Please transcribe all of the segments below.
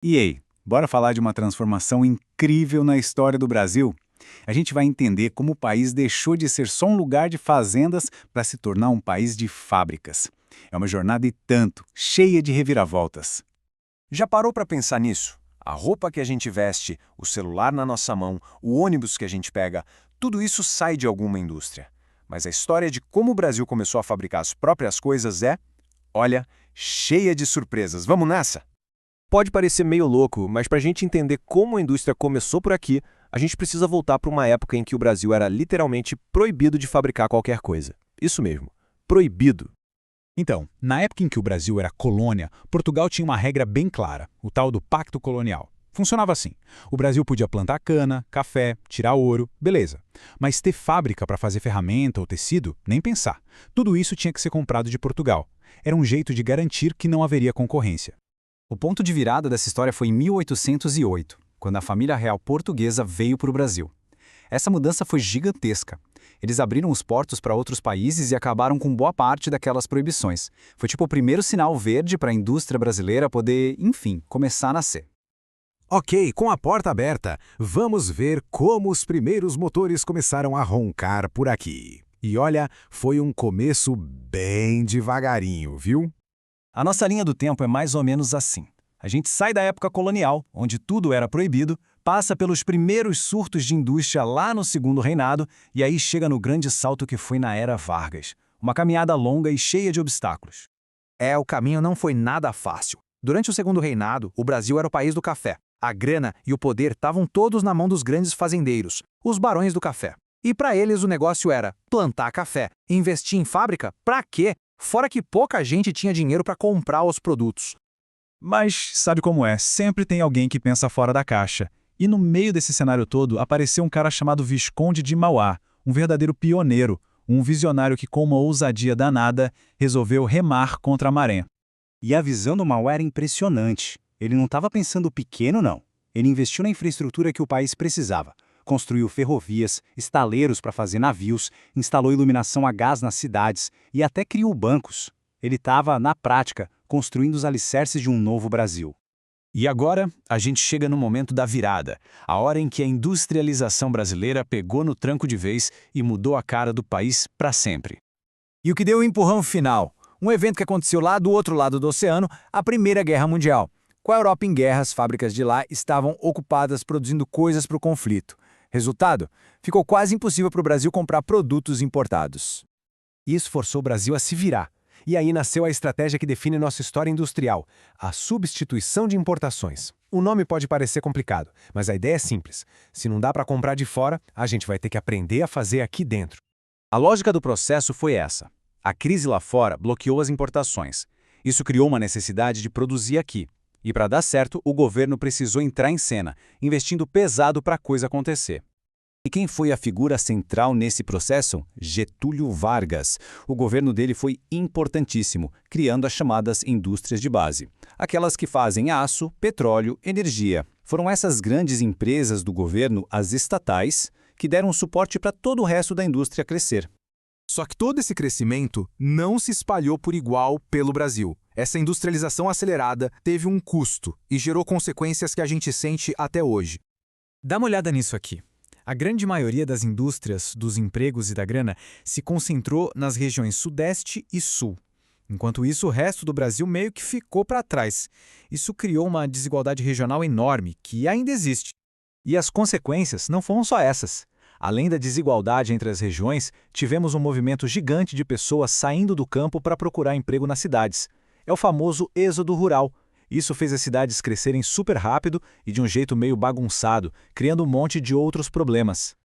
E aí, bora falar de uma transformação incrível na história do Brasil? A gente vai entender como o país deixou de ser só um lugar de fazendas para se tornar um país de fábricas. É uma jornada e tanto, cheia de reviravoltas. Já parou para pensar nisso? A roupa que a gente veste, o celular na nossa mão, o ônibus que a gente pega, tudo isso sai de alguma indústria. Mas a história de como o Brasil começou a fabricar as próprias coisas olha, cheia de surpresas. Vamos nessa? Pode parecer meio louco, mas para a gente entender como a indústria começou por aqui, a gente precisa voltar para uma época em que o Brasil era literalmente proibido de fabricar qualquer coisa. Isso mesmo, proibido. Então, na época em que o Brasil era colônia, Portugal tinha uma regra bem clara, o tal do Pacto Colonial. Funcionava assim: o Brasil podia plantar cana, café, tirar ouro, beleza. Mas ter fábrica para fazer ferramenta ou tecido, nem pensar. Tudo isso tinha que ser comprado de Portugal. Era um jeito de garantir que não haveria concorrência. O ponto de virada dessa história foi em 1808, quando a família real portuguesa veio para o Brasil. Essa mudança foi gigantesca. Eles abriram os portos para outros países e acabaram com boa parte daquelas proibições. Foi tipo o primeiro sinal verde para a indústria brasileira poder, enfim, começar a nascer. Ok, com a porta aberta, vamos ver como os primeiros motores começaram a roncar por aqui. E olha, foi um começo bem devagarinho, viu? A nossa linha do tempo é mais ou menos assim. A gente sai da época colonial, onde tudo era proibido, passa pelos primeiros surtos de indústria lá no Segundo Reinado e aí chega no grande salto que foi na Era Vargas. Uma caminhada longa e cheia de obstáculos. O caminho não foi nada fácil. Durante o Segundo Reinado, o Brasil era o país do café. A grana e o poder estavam todos na mão dos grandes fazendeiros, os barões do café. E para eles o negócio era plantar café. Investir em fábrica? Pra quê? Fora que pouca gente tinha dinheiro para comprar os produtos. Mas sabe como é? Sempre tem alguém que pensa fora da caixa. E no meio desse cenário todo apareceu um cara chamado Visconde de Mauá, um verdadeiro pioneiro, um visionário que com uma ousadia danada resolveu remar contra a maré. E a visão do Mauá era impressionante. Ele não estava pensando pequeno, não. Ele investiu na infraestrutura que o país precisava. Construiu ferrovias, estaleiros para fazer navios, instalou iluminação a gás nas cidades e até criou bancos. Ele estava, na prática, construindo os alicerces de um novo Brasil. E agora, a gente chega no momento da virada, a hora em que a industrialização brasileira pegou no tranco de vez e mudou a cara do país para sempre. E o que deu o empurrão final? Um evento que aconteceu lá do outro lado do oceano, a Primeira Guerra Mundial. Com a Europa em guerra, as fábricas de lá estavam ocupadas produzindo coisas para o conflito. Resultado? Ficou quase impossível para o Brasil comprar produtos importados. Isso forçou o Brasil a se virar. E aí nasceu a estratégia que define nossa história industrial, a substituição de importações. O nome pode parecer complicado, mas a ideia é simples. Se não dá para comprar de fora, a gente vai ter que aprender a fazer aqui dentro. A lógica do processo foi essa. A crise lá fora bloqueou as importações. Isso criou uma necessidade de produzir aqui. E para dar certo, o governo precisou entrar em cena, investindo pesado para a coisa acontecer. E quem foi a figura central nesse processo? Getúlio Vargas. O governo dele foi importantíssimo, criando as chamadas indústrias de base. Aquelas que fazem aço, petróleo, energia. Foram essas grandes empresas do governo, as estatais, que deram suporte para todo o resto da indústria crescer. Só que todo esse crescimento não se espalhou por igual pelo Brasil. Essa industrialização acelerada teve um custo e gerou consequências que a gente sente até hoje. Dá uma olhada nisso aqui. A grande maioria das indústrias, dos empregos e da grana se concentrou nas regiões Sudeste e Sul. Enquanto isso, o resto do Brasil meio que ficou para trás. Isso criou uma desigualdade regional enorme, que ainda existe. E as consequências não foram só essas. Além da desigualdade entre as regiões, tivemos um movimento gigante de pessoas saindo do campo para procurar emprego nas cidades. É o famoso êxodo rural. Isso fez as cidades crescerem super rápido e de um jeito meio bagunçado, criando um monte de outros problemas.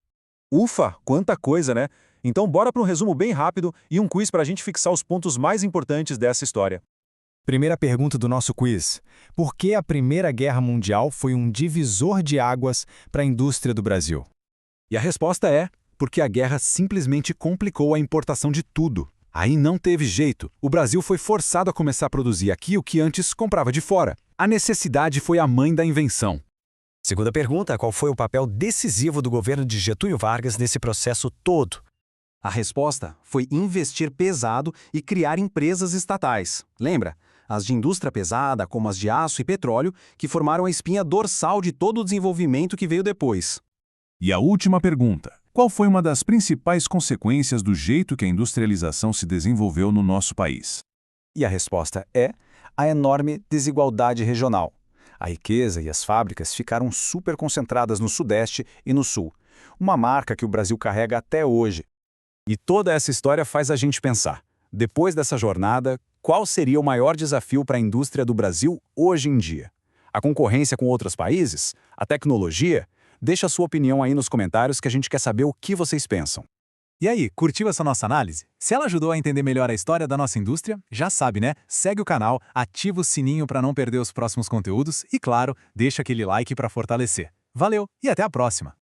Ufa, quanta coisa, né? Então bora para um resumo bem rápido e um quiz para a gente fixar os pontos mais importantes dessa história. Primeira pergunta do nosso quiz. Por que a Primeira Guerra Mundial foi um divisor de águas para a indústria do Brasil? E a resposta é porque a guerra simplesmente complicou a importação de tudo. Aí não teve jeito. O Brasil foi forçado a começar a produzir aqui o que antes comprava de fora. A necessidade foi a mãe da invenção. Segunda pergunta, qual foi o papel decisivo do governo de Getúlio Vargas nesse processo todo? A resposta foi investir pesado e criar empresas estatais. Lembra? as de indústria pesada, como as de aço e petróleo, que formaram a espinha dorsal de todo o desenvolvimento que veio depois. E a última pergunta: qual foi uma das principais consequências do jeito que a industrialização se desenvolveu no nosso país? E a resposta é a enorme desigualdade regional. A riqueza e as fábricas ficaram super concentradas no Sudeste e no Sul, uma marca que o Brasil carrega até hoje. E toda essa história faz a gente pensar, depois dessa jornada, qual seria o maior desafio para a indústria do Brasil hoje em dia? A concorrência com outros países? A tecnologia? Deixa a sua opinião aí nos comentários que a gente quer saber o que vocês pensam. E aí, curtiu essa nossa análise? Se ela ajudou a entender melhor a história da nossa indústria, já sabe, né? Segue o canal, ativa o sininho para não perder os próximos conteúdos e, claro, deixa aquele like para fortalecer. Valeu e até a próxima!